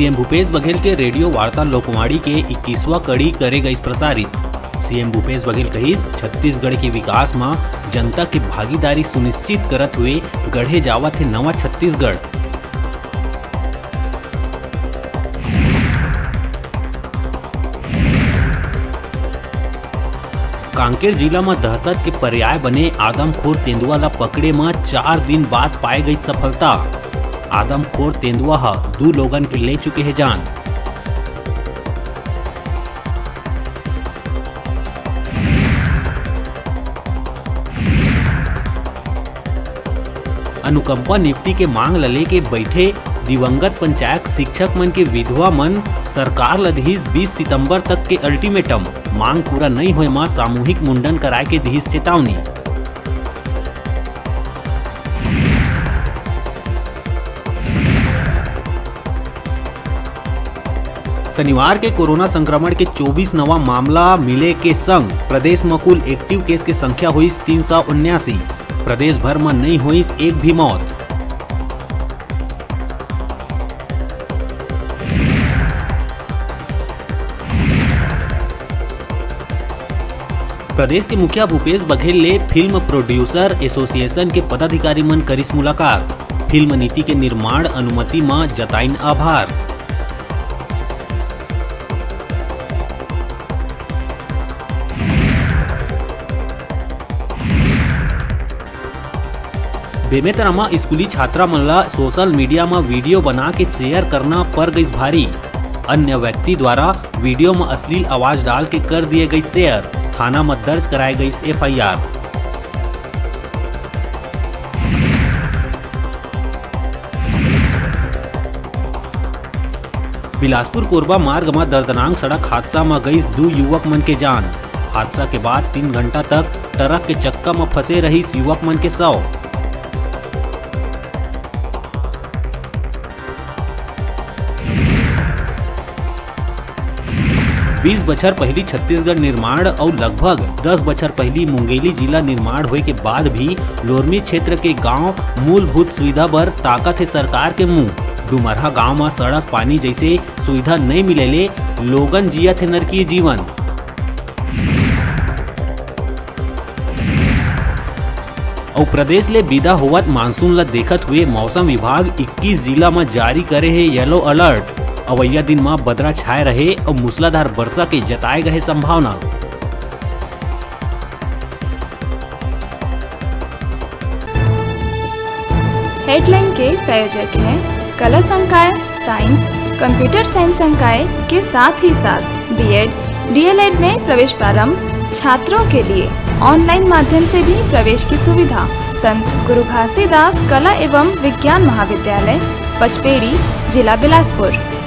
CM Bhupesh Baghel के radio वार्ता लोकवाणी के 21वां कड़ी करे गई प्रसारित। सीएम भूपेश बघेल कहिस छत्तीसगढ़ के विकास में जनता की भागीदारी सुनिश्चित करत हुए गढ़े जावत है नवा छत्तीसगढ़। कांकेर जिला में दहशत के पर्याय बने आदमखोर तेंदुआ ला पकड़े में 4 दिन बाद पाए गई सफलता। आदमखोर तेंदुआ 2 लोगन के ले चुके हैं जान। अनुकंपा नियुक्ति के मांग लले के बैठे दिवंगत पंचायत शिक्षक मन के विधवा मन सरकार ल दिहिस 20 सितंबर तक के अल्टीमेटम। मांग पूरा नहीं होए में सामूहिक मुंडन कराए के दिहिस चेतावनी। शनिवार के कोरोना संक्रमण के 24 नवा मामला मिले के संग प्रदेश में कुल एक्टिव केस की संख्या हुई 379। प्रदेश भर में नहीं हुई एक भी मौत। प्रदेश के मुखिया भूपेश बघेल ले फिल्म प्रोड्यूसर एसोसिएशन के पदाधिकारी मन करिस मुलाकात। फिल्म नीति के निर्माण अनुमति में जताइन आभार। बेमेतरा में स्कूली छात्रा मन ला सोशल मीडिया में वीडियो बना के शेयर करना पर गई भारी। अन्य व्यक्ति द्वारा वीडियो में अश्लील आवाज डाल के कर दिए गई शेयर। थाना में दर्ज कराई गई FIR। बिलासपुर कोरबा मार्ग में दर्दनाक सड़क हादसा में गई 2 युवक मन के जान। हादसा के बाद 3 घंटा तक ट्रक के चक्का में फंसे रही युवक मन के शव। बीस बछर पहली छत्तीसगढ़ निर्माण और लगभग 10 बछर पहली मुंगेली जिला निर्माण होए के बाद भी लोरमी क्षेत्र के गांव मूलभूत सुविधा बर ताकत है सरकार के मुंह। डुमरहा गांव में सड़क पानी जैसे सुविधा नहीं मिलेले लोगन जियत है नरकीय जीवन। और प्रदेश ले विदा होवत मानसून ला देखत हुए मौसम विभाग 21 जिला में जारी करे है येलो अलर्ट। अवैया दिन में बदरा छाए रहे और मूसलाधार वर्षा के जताए गए संभावना। हेडलाइन के प्रायोजक हैं कला संकाय, साइंस, कंप्यूटर साइंस संकाय के साथ ही साथ BEd, DLEd में प्रवेश प्रारंभ। छात्रों के लिए ऑनलाइन माध्यम से भी प्रवेश की सुविधा। संत गुरु घासीदास कला एवं विज्ञान महाविद्यालय, पचपेड़ी, जिला बिलासपुर।